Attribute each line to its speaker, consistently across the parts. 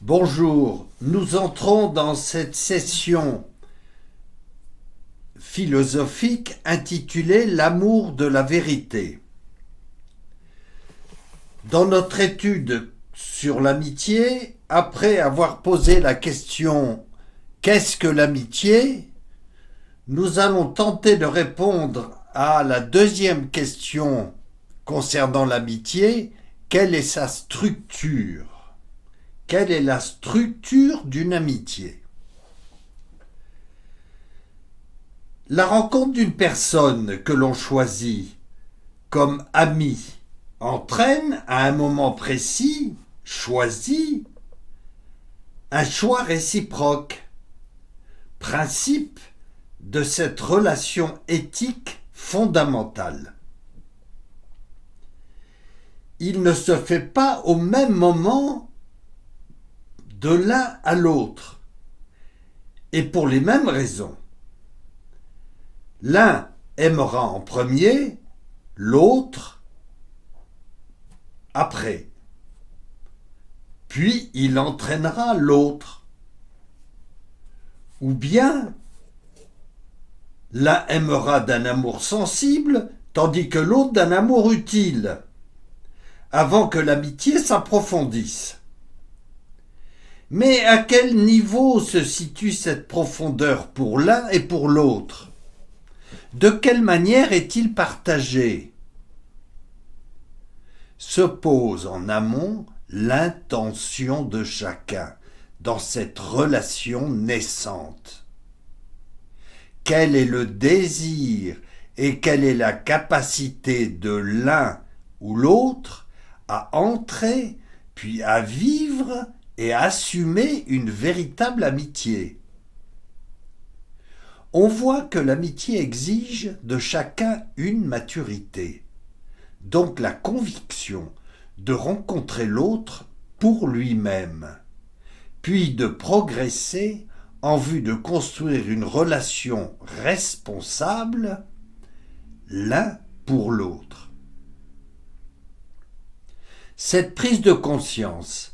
Speaker 1: Bonjour, nous entrons dans cette session philosophique intitulée L'amour de la vérité. Dans notre étude sur l'amitié, après avoir posé la question « Qu'est-ce que l'amitié ?», nous allons tenter de répondre à la deuxième question concernant l'amitié « Quelle est sa structure ?» Quelle est la structure d'une amitié ? La rencontre d'une personne que l'on choisit comme ami entraîne à un moment précis, choisi, un choix réciproque, principe de cette relation éthique fondamentale. Il ne se fait pas au même moment de l'un à l'autre, et pour les mêmes raisons. L'un aimera en premier, l'autre après. Puis il entraînera l'autre. Ou bien l'un aimera d'un amour sensible, tandis que l'autre d'un amour utile, avant que l'amitié s'approfondisse. Mais à quel niveau se situe cette profondeur pour l'un et pour l'autre ? De quelle manière est-il partagé ? Se pose en amont l'intention de chacun dans cette relation naissante. Quel est le désir et quelle est la capacité de l'un ou l'autre à entrer puis à vivre et à assumer une véritable amitié. On voit que l'amitié exige de chacun une maturité, donc la conviction de rencontrer l'autre pour lui-même, puis de progresser en vue de construire une relation responsable l'un pour l'autre. Cette prise de conscience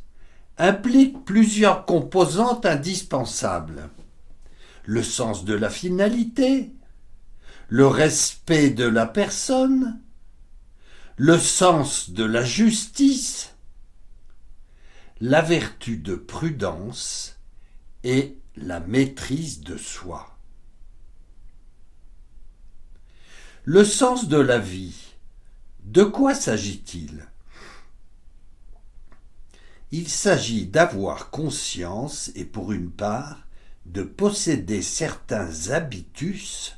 Speaker 1: implique plusieurs composantes indispensables. Le sens de la finalité, le respect de la personne, le sens de la justice, la vertu de prudence et la maîtrise de soi. Le sens de la vie, de quoi s'agit-il ? Il s'agit d'avoir conscience et pour une part de posséder certains habitus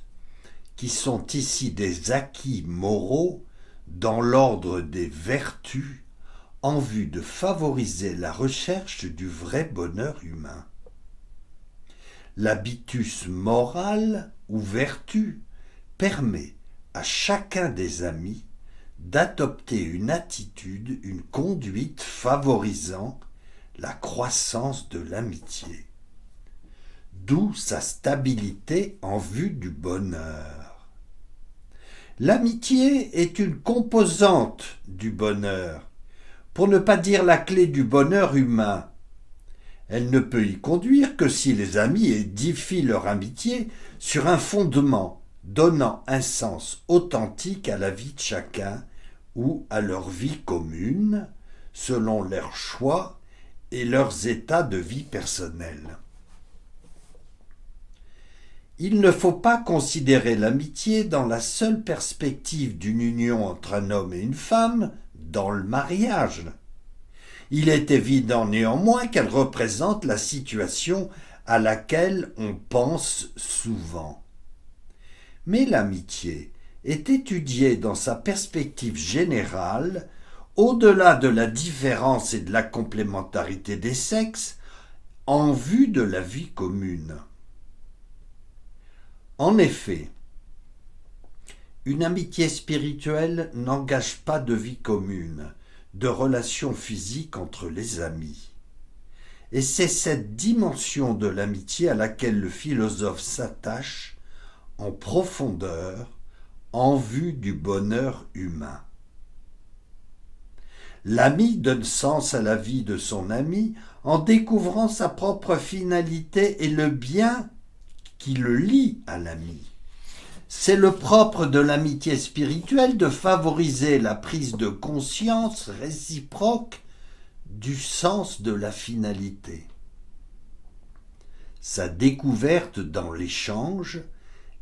Speaker 1: qui sont ici des acquis moraux dans l'ordre des vertus en vue de favoriser la recherche du vrai bonheur humain. L'habitus moral ou vertu permet à chacun des amis d'adopter une attitude, une conduite favorisant la croissance de l'amitié, d'où sa stabilité en vue du bonheur. L'amitié est une composante du bonheur, pour ne pas dire la clé du bonheur humain. Elle ne peut y conduire que si les amis édifient leur amitié sur un fondement donnant un sens authentique à la vie de chacun ou à leur vie commune, selon leurs choix et leurs états de vie personnels. Il ne faut pas considérer l'amitié dans la seule perspective d'une union entre un homme et une femme dans le mariage. Il est évident néanmoins qu'elle représente la situation à laquelle on pense souvent. Mais l'amitié est étudiée dans sa perspective générale, au-delà de la différence et de la complémentarité des sexes, en vue de la vie commune. En effet, une amitié spirituelle n'engage pas de vie commune, de relations physiques entre les amis. Et c'est cette dimension de l'amitié à laquelle le philosophe s'attache en profondeur en vue du bonheur humain. L'ami donne sens à la vie de son ami en découvrant sa propre finalité et le bien qui le lie à l'ami. C'est le propre de l'amitié spirituelle de favoriser la prise de conscience réciproque du sens de la finalité. Sa découverte dans l'échange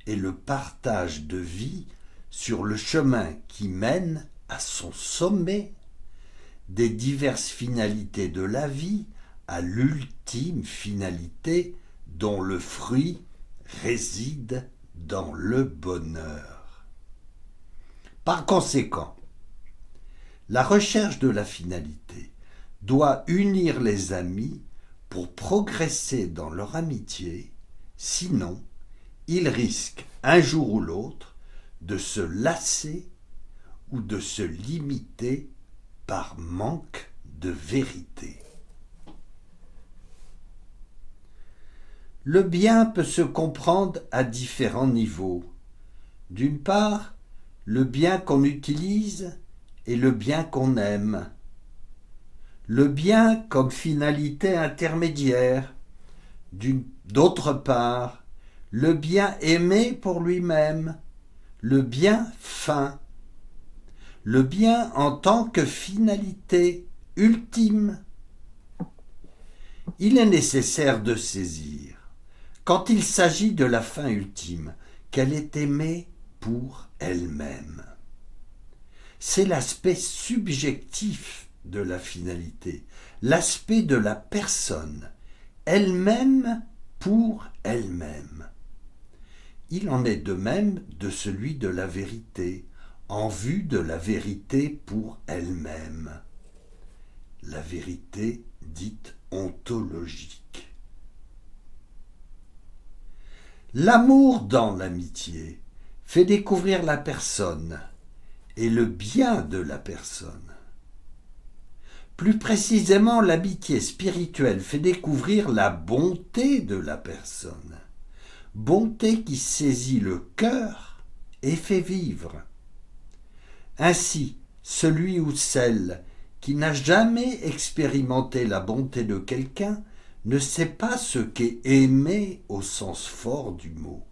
Speaker 1: et le partage de vie sur le chemin qui mène à son sommet des diverses finalités de la vie à l'ultime finalité dont le fruit réside dans le bonheur. Par conséquent, la recherche de la finalité doit unir les amis pour progresser dans leur amitié, sinon ils risquent un jour ou l'autre de se lasser ou de se limiter par manque de vérité. Le bien peut se comprendre à différents niveaux. D'une part, le bien qu'on utilise et le bien qu'on aime. Le bien comme finalité intermédiaire. D'autre part, le bien aimé pour lui-même, le bien fin. Le bien en tant que finalité ultime. Il est nécessaire de saisir, quand il s'agit de la fin ultime, qu'elle est aimée pour elle-même. C'est l'aspect subjectif de la finalité, l'aspect de la personne, elle-même pour elle-même. Il en est de même de celui de la vérité, en vue de la vérité pour elle-même. La vérité dite ontologique. L'amour dans l'amitié fait découvrir la personne et le bien de la personne. Plus précisément, l'amitié spirituelle fait découvrir la bonté de la personne, bonté qui saisit le cœur et fait vivre. Ainsi, celui ou celle qui n'a jamais expérimenté la bonté de quelqu'un ne sait pas ce qu'est aimer au sens fort du mot.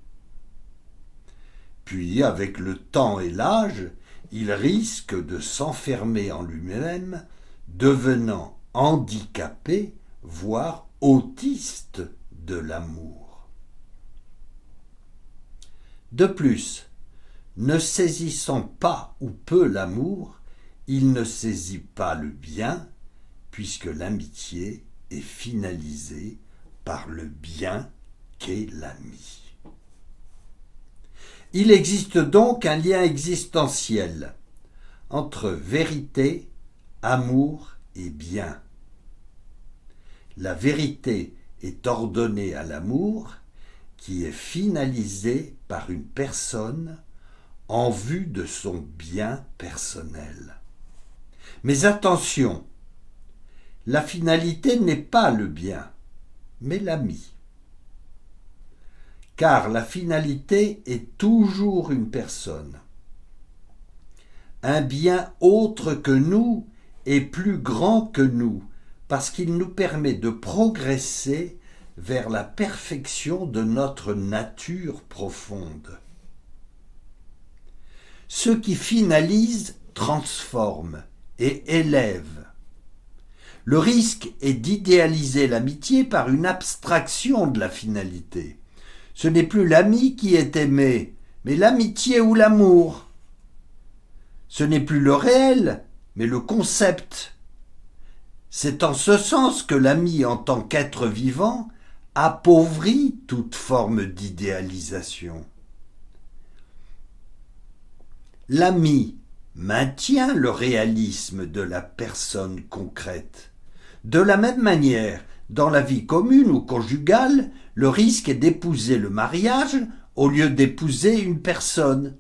Speaker 1: Puis, avec le temps et l'âge, il risque de s'enfermer en lui-même, devenant handicapé, voire autiste de l'amour. De plus, ne saisissant pas ou peu l'amour, il ne saisit pas le bien, puisque l'amitié est finalisée par le bien qu'est l'ami. Il existe donc un lien existentiel entre vérité, amour et bien. La vérité est ordonnée à l'amour, qui est finalisé par une personne en vue de son bien personnel. Mais attention, la finalité n'est pas le bien, mais l'ami. Car la finalité est toujours une personne. Un bien autre que nous est plus grand que nous, parce qu'il nous permet de progresser vers la perfection de notre nature profonde. Ce qui finalise transforme et élève. Le risque est d'idéaliser l'amitié par une abstraction de la finalité. Ce n'est plus l'ami qui est aimé, mais l'amitié ou l'amour. Ce n'est plus le réel, mais le concept. C'est en ce sens que l'ami en tant qu'être vivant appauvrit toute forme d'idéalisation. L'ami maintient le réalisme de la personne concrète. De la même manière, dans la vie commune ou conjugale, le risque est d'épouser le mariage au lieu d'épouser une personne.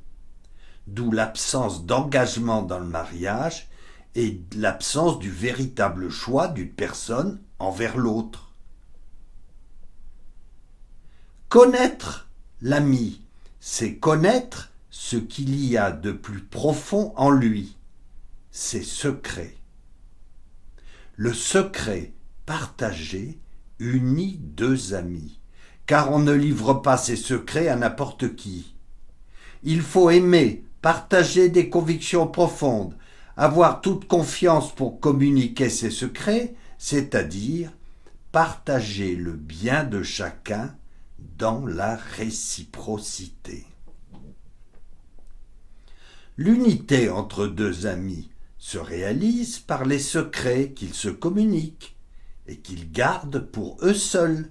Speaker 1: D'où l'absence d'engagement dans le mariage et l'absence du véritable choix d'une personne envers l'autre. Connaître l'ami, c'est connaître ce qu'il y a de plus profond en lui, ses secrets. Le secret partagé unit deux amis, car on ne livre pas ses secrets à n'importe qui. Il faut aimer, partager des convictions profondes, avoir toute confiance pour communiquer ses secrets, c'est-à-dire partager le bien de chacun dans la réciprocité. L'unité entre deux amis se réalise par les secrets qu'ils se communiquent et qu'ils gardent pour eux seuls.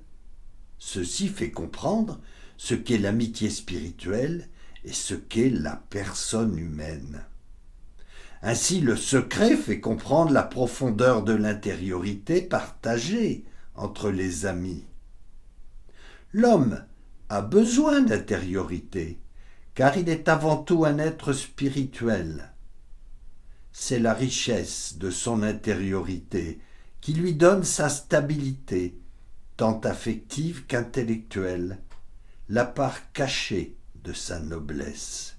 Speaker 1: Ceci fait comprendre ce qu'est l'amitié spirituelle et ce qu'est la personne humaine. Ainsi, le secret fait comprendre la profondeur de l'intériorité partagée entre les amis. L'homme a besoin d'intériorité, car il est avant tout un être spirituel. C'est la richesse de son intériorité qui lui donne sa stabilité, tant affective qu'intellectuelle, la part cachée de sa noblesse.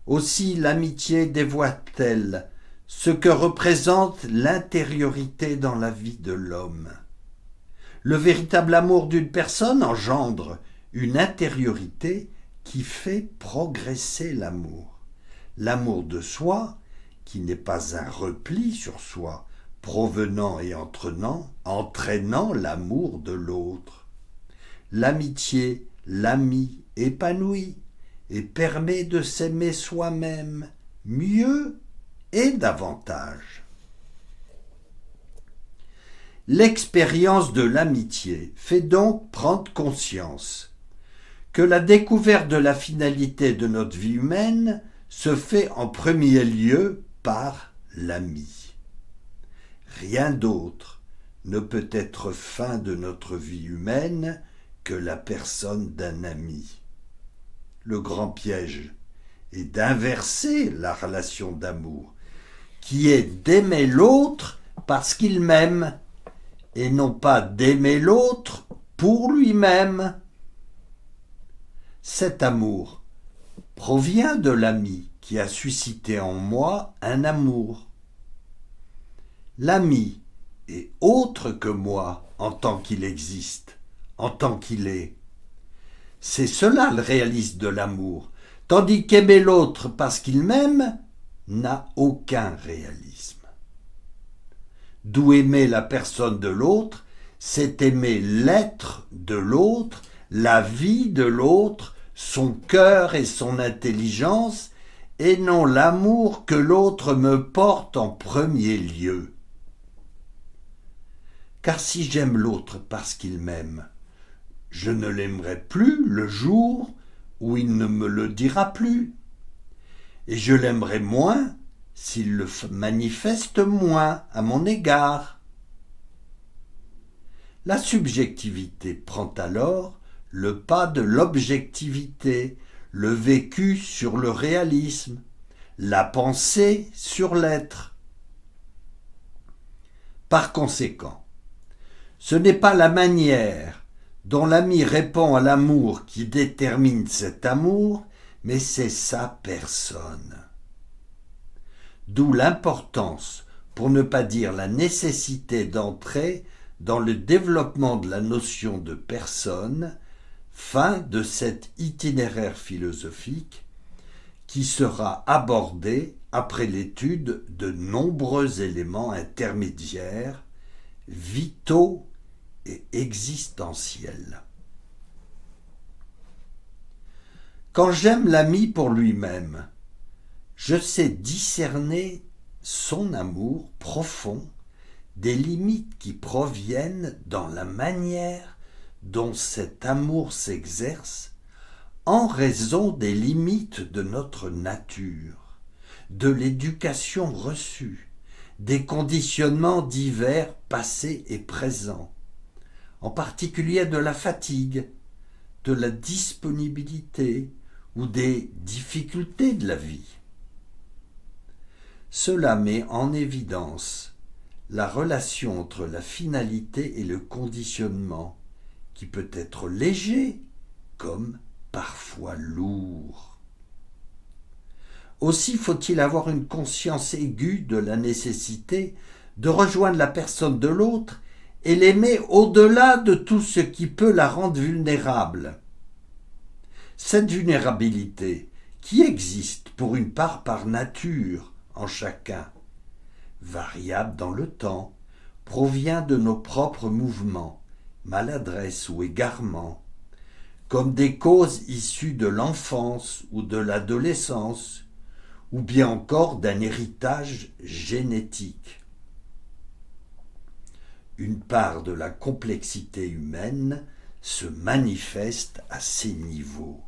Speaker 1: Aussi l'amitié dévoile-t-elle ce que représente l'intériorité dans la vie de l'homme. Le véritable amour d'une personne engendre une intériorité qui fait progresser l'amour. L'amour de soi, qui n'est pas un repli sur soi, provenant et entraînant l'amour de l'autre. L'amitié, l'ami épanouit et permet de s'aimer soi-même mieux et davantage. L'expérience de l'amitié fait donc prendre conscience que la découverte de la finalité de notre vie humaine se fait en premier lieu par l'ami. Rien d'autre ne peut être fin de notre vie humaine que la personne d'un ami. Le grand piège est d'inverser la relation d'amour, qui est d'aimer l'autre parce qu'il m'aime, et non pas d'aimer l'autre pour lui-même. Cet amour provient de l'ami qui a suscité en moi un amour. L'ami est autre que moi en tant qu'il existe, en tant qu'il est. C'est cela le réalisme de l'amour, tandis qu'aimer l'autre parce qu'il m'aime n'a aucun réalisme. D'où aimer la personne de l'autre, c'est aimer l'être de l'autre, la vie de l'autre, son cœur et son intelligence, et non l'amour que l'autre me porte en premier lieu. Car si j'aime l'autre parce qu'il m'aime, je ne l'aimerai plus le jour où il ne me le dira plus, et je l'aimerai moins s'il le manifeste moins à mon égard. La subjectivité prend alors le pas de l'objectivité, le vécu sur le réalisme, la pensée sur l'être. Par conséquent, ce n'est pas la manière dont l'ami répond à l'amour qui détermine cet amour, mais c'est sa personne. D'où l'importance, pour ne pas dire la nécessité d'entrer dans le développement de la notion de personne, fin de cet itinéraire philosophique qui sera abordé après l'étude de nombreux éléments intermédiaires, vitaux et existentiels. Quand j'aime l'ami pour lui-même, je sais discerner son amour profond des limites qui proviennent dans la manière dont cet amour s'exerce en raison des limites de notre nature, de l'éducation reçue, des conditionnements divers passés et présents, en particulier de la fatigue, de la disponibilité ou des difficultés de la vie. Cela met en évidence la relation entre la finalité et le conditionnement, qui peut être léger comme parfois lourd. Aussi faut-il avoir une conscience aiguë de la nécessité de rejoindre la personne de l'autre et l'aimer au-delà de tout ce qui peut la rendre vulnérable. Cette vulnérabilité, qui existe pour une part par nature en chacun, variable dans le temps, provient de nos propres mouvements, maladresse ou égarements, comme des causes issues de l'enfance ou de l'adolescence, ou bien encore d'un héritage génétique. Une part de la complexité humaine se manifeste à ces niveaux.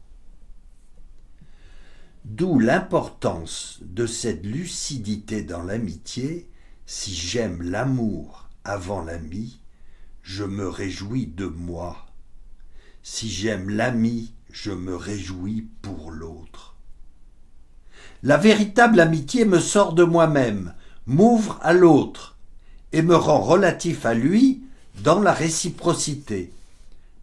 Speaker 1: D'où l'importance de cette lucidité dans l'amitié. Si j'aime l'amour avant l'ami, je me réjouis de moi. Si j'aime l'ami, je me réjouis pour l'autre. La véritable amitié me sort de moi-même, m'ouvre à l'autre et me rend relatif à lui dans la réciprocité,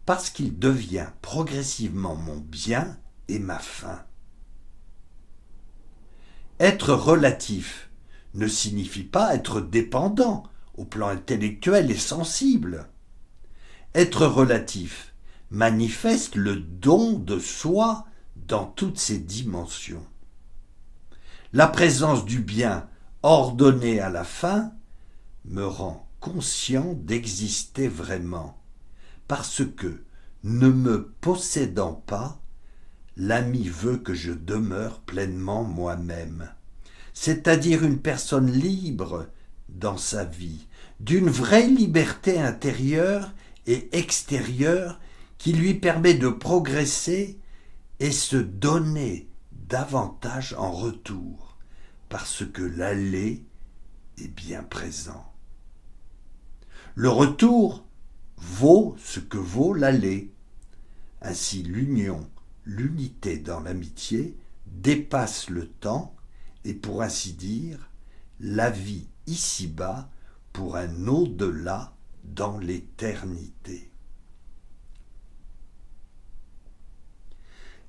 Speaker 1: parce qu'il devient progressivement mon bien et ma fin. Être relatif ne signifie pas être dépendant au plan intellectuel et sensible. Être relatif manifeste le don de soi dans toutes ses dimensions. La présence du bien ordonné à la fin me rend conscient d'exister vraiment, parce que, ne me possédant pas, l'ami veut que je demeure pleinement moi-même, c'est-à-dire une personne libre dans sa vie, d'une vraie liberté intérieure et extérieure qui lui permet de progresser et se donner davantage en retour, parce que l'aller est bien présent. Le retour vaut ce que vaut l'aller. Ainsi l'union, l'unité dans l'amitié dépasse le temps et, pour ainsi dire, la vie ici-bas pour un au-delà dans l'éternité.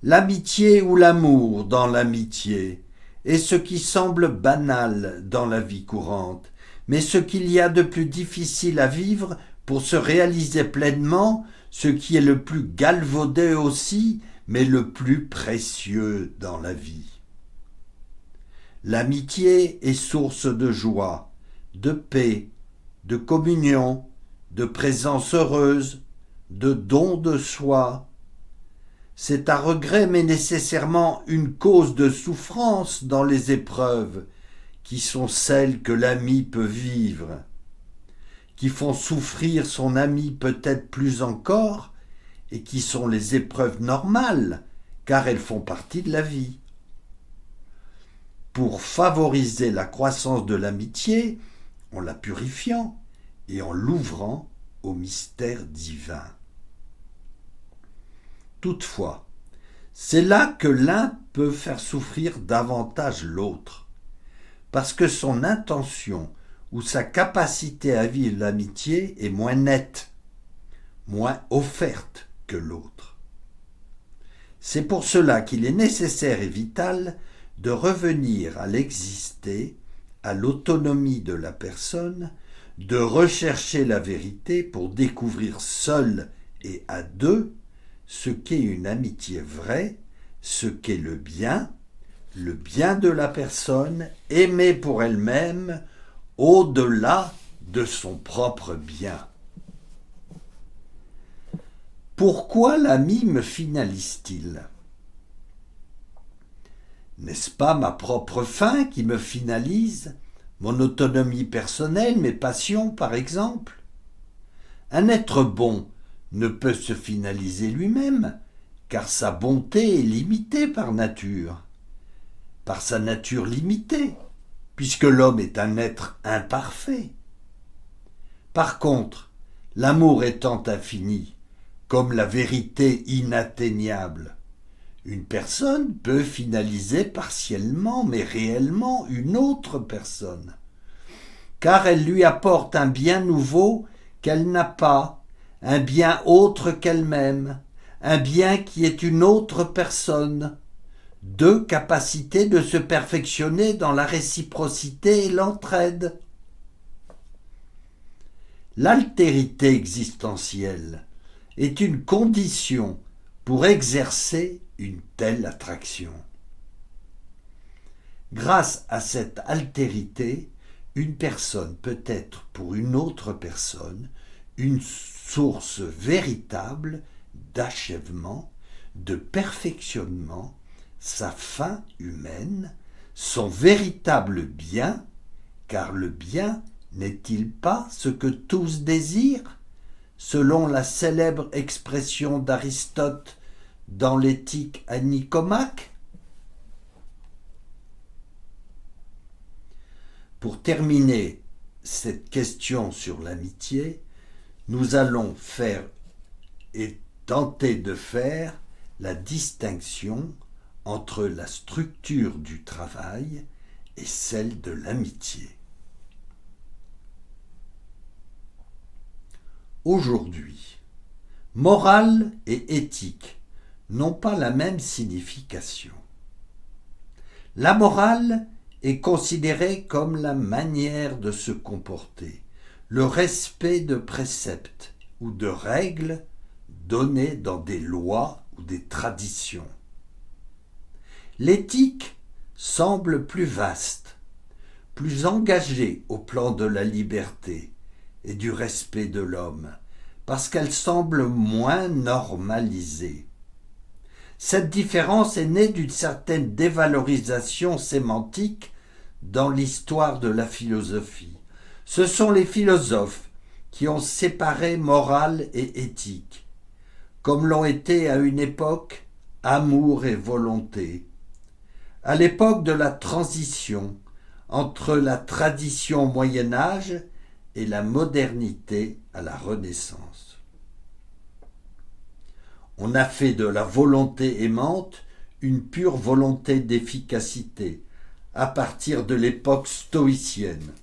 Speaker 1: L'amitié ou l'amour dans l'amitié est ce qui semble banal dans la vie courante, mais ce qu'il y a de plus difficile à vivre pour se réaliser pleinement, ce qui est le plus galvaudé aussi, mais le plus précieux dans la vie. L'amitié est source de joie, de paix, de communion, de présence heureuse, de don de soi. C'est à regret mais nécessairement une cause de souffrance dans les épreuves, qui sont celles que l'ami peut vivre, qui font souffrir son ami peut-être plus encore, et qui sont les épreuves normales, car elles font partie de la vie. Pour favoriser la croissance de l'amitié, en la purifiant et en l'ouvrant au mystère divin. Toutefois, c'est là que l'un peut faire souffrir davantage l'autre, parce que son intention ou sa capacité à vivre l'amitié est moins nette, moins offerte que l'autre. C'est pour cela qu'il est nécessaire et vital de revenir à l'existé, à l'autonomie de la personne, de rechercher la vérité pour découvrir seul et à deux ce qu'est une amitié vraie, ce qu'est le bien de la personne aimée pour elle-même, au-delà de son propre bien. Pourquoi l'ami me finalise-t-il ? N'est-ce pas ma propre fin qui me finalise, mon autonomie personnelle, mes passions par exemple ? Un être bon ne peut se finaliser lui-même, car sa bonté est limitée par nature, par sa nature limitée, puisque l'homme est un être imparfait. Par contre, l'amour étant infini, comme la vérité inatteignable, une personne peut finaliser partiellement, mais réellement, une autre personne, car elle lui apporte un bien nouveau qu'elle n'a pas, un bien autre qu'elle-même, un bien qui est une autre personne, deux capacités de se perfectionner dans la réciprocité et l'entraide. L'altérité existentielle est une condition pour exercer une telle attraction. Grâce à cette altérité, une personne peut être pour une autre personne une source véritable d'achèvement, de perfectionnement, sa fin humaine, son véritable bien, car le bien n'est-il pas ce que tous désirent, selon la célèbre expression d'Aristote dans l'Éthique à Nicomaque? Pour terminer cette question sur l'amitié, nous allons faire et tenter de faire la distinction entre la structure du travail et celle de l'amitié. Aujourd'hui, morale et éthique n'ont pas la même signification. La morale est considérée comme la manière de se comporter, le respect de préceptes ou de règles données dans des lois ou des traditions. L'éthique semble plus vaste, plus engagée au plan de la liberté et du respect de l'homme, parce qu'elle semble moins normalisée. Cette différence est née d'une certaine dévalorisation sémantique dans l'histoire de la philosophie. Ce sont les philosophes qui ont séparé morale et éthique, comme l'ont été à une époque amour et volonté. À l'époque de la transition entre la tradition au Moyen Âge et la modernité à la Renaissance. On a fait de la volonté aimante une pure volonté d'efficacité à partir de l'époque stoïcienne.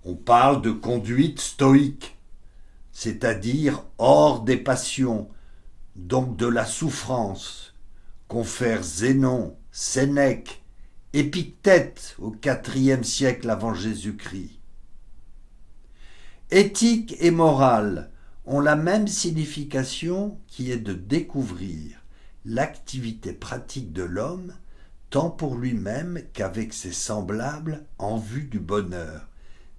Speaker 1: On parle de conduite stoïque, c'est-à-dire hors des passions, donc de la souffrance, confère Zénon, Sénèque, Épictète au IVe siècle avant Jésus-Christ. Éthique et morale ont la même signification qui est de découvrir l'activité pratique de l'homme tant pour lui-même qu'avec ses semblables en vue du bonheur,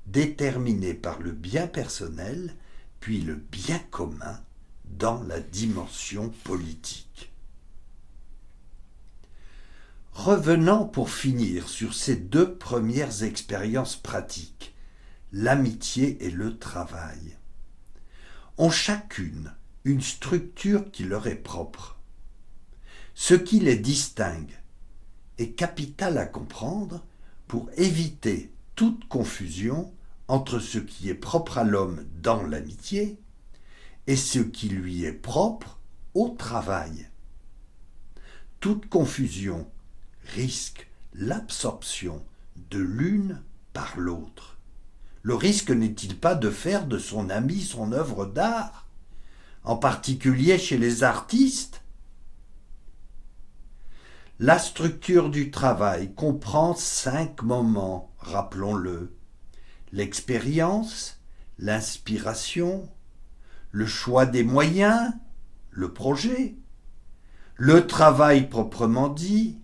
Speaker 1: déterminé par le bien personnel puis le bien commun dans la dimension politique. Revenons pour finir sur ces deux premières expériences pratiques, l'amitié et le travail. Ont chacune une structure qui leur est propre. Ce qui les distingue est capital à comprendre pour éviter toute confusion entre ce qui est propre à l'homme dans l'amitié et ce qui lui est propre au travail. Toute confusion risque l'absorption de l'une par l'autre. Le risque n'est-il pas de faire de son ami son œuvre d'art, en particulier chez les artistes? La structure du travail comprend 5 moments, rappelons-le. L'expérience, l'inspiration, le choix des moyens, le projet, le travail proprement dit,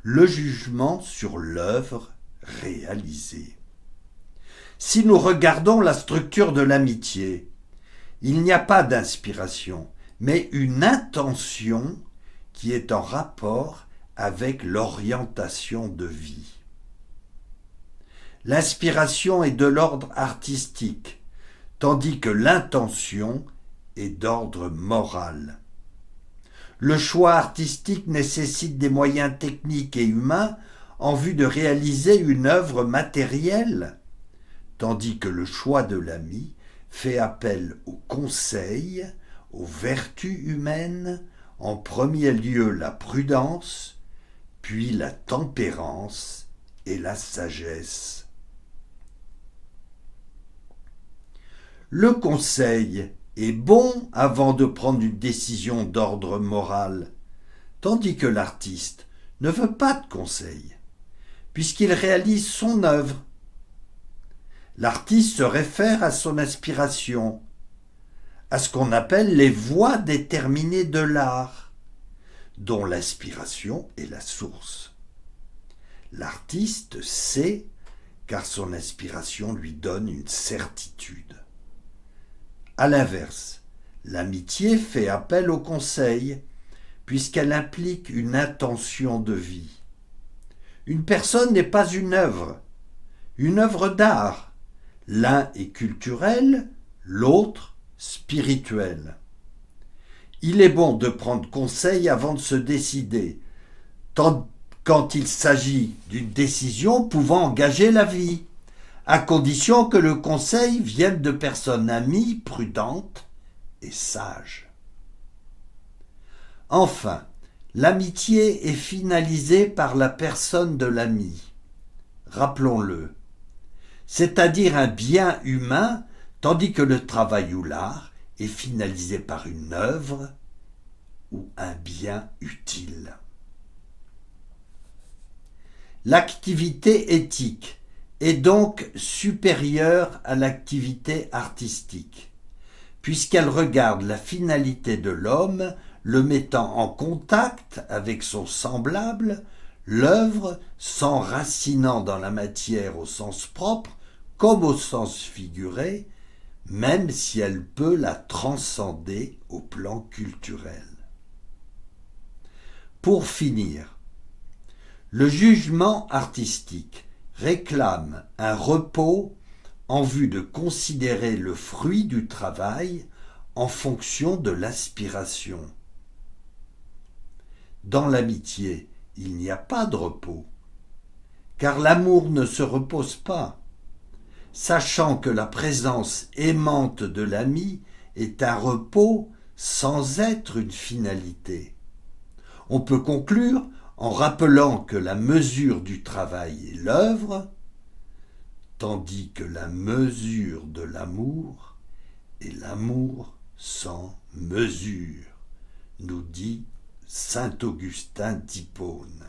Speaker 1: le jugement sur l'œuvre réalisée. Si nous regardons la structure de l'amitié, il n'y a pas d'inspiration, mais une intention qui est en rapport avec l'orientation de vie. L'inspiration est de l'ordre artistique, tandis que l'intention est d'ordre moral. Le choix artistique nécessite des moyens techniques et humains en vue de réaliser une œuvre matérielle, tandis que le choix de l'ami fait appel au conseil, aux vertus humaines, en premier lieu la prudence, puis la tempérance et la sagesse. Le conseil est bon avant de prendre une décision d'ordre moral, tandis que l'artiste ne veut pas de conseil, puisqu'il réalise son œuvre. L'artiste se réfère à son aspiration, à ce qu'on appelle les voies déterminées de l'art, dont l'aspiration est la source. L'artiste sait, car son aspiration lui donne une certitude. À l'inverse, l'amitié fait appel au conseil, puisqu'elle implique une intention de vie. Une personne n'est pas une œuvre d'art. L'un est culturel, l'autre spirituel. Il est bon de prendre conseil avant de se décider, tant quand il s'agit d'une décision pouvant engager la vie, à condition que le conseil vienne de personnes amies, prudentes et sages. Enfin, l'amitié est finalisée par la personne de l'ami, rappelons-le, c'est-à-dire un bien humain, tandis que le travail ou l'art est finalisé par une œuvre ou un bien utile. L'activité éthique est donc supérieure à l'activité artistique, puisqu'elle regarde la finalité de l'homme, le mettant en contact avec son semblable, l'œuvre s'enracinant dans la matière au sens propre comme au sens figuré, même si elle peut la transcender au plan culturel. Pour finir, le jugement artistique réclame un repos en vue de considérer le fruit du travail en fonction de l'aspiration. Dans l'amitié, il n'y a pas de repos, car l'amour ne se repose pas, sachant que la présence aimante de l'ami est un repos sans être une finalité. On peut conclure en rappelant que la mesure du travail est l'œuvre, tandis que la mesure de l'amour est l'amour sans mesure, nous dit saint Augustin d'Hippone.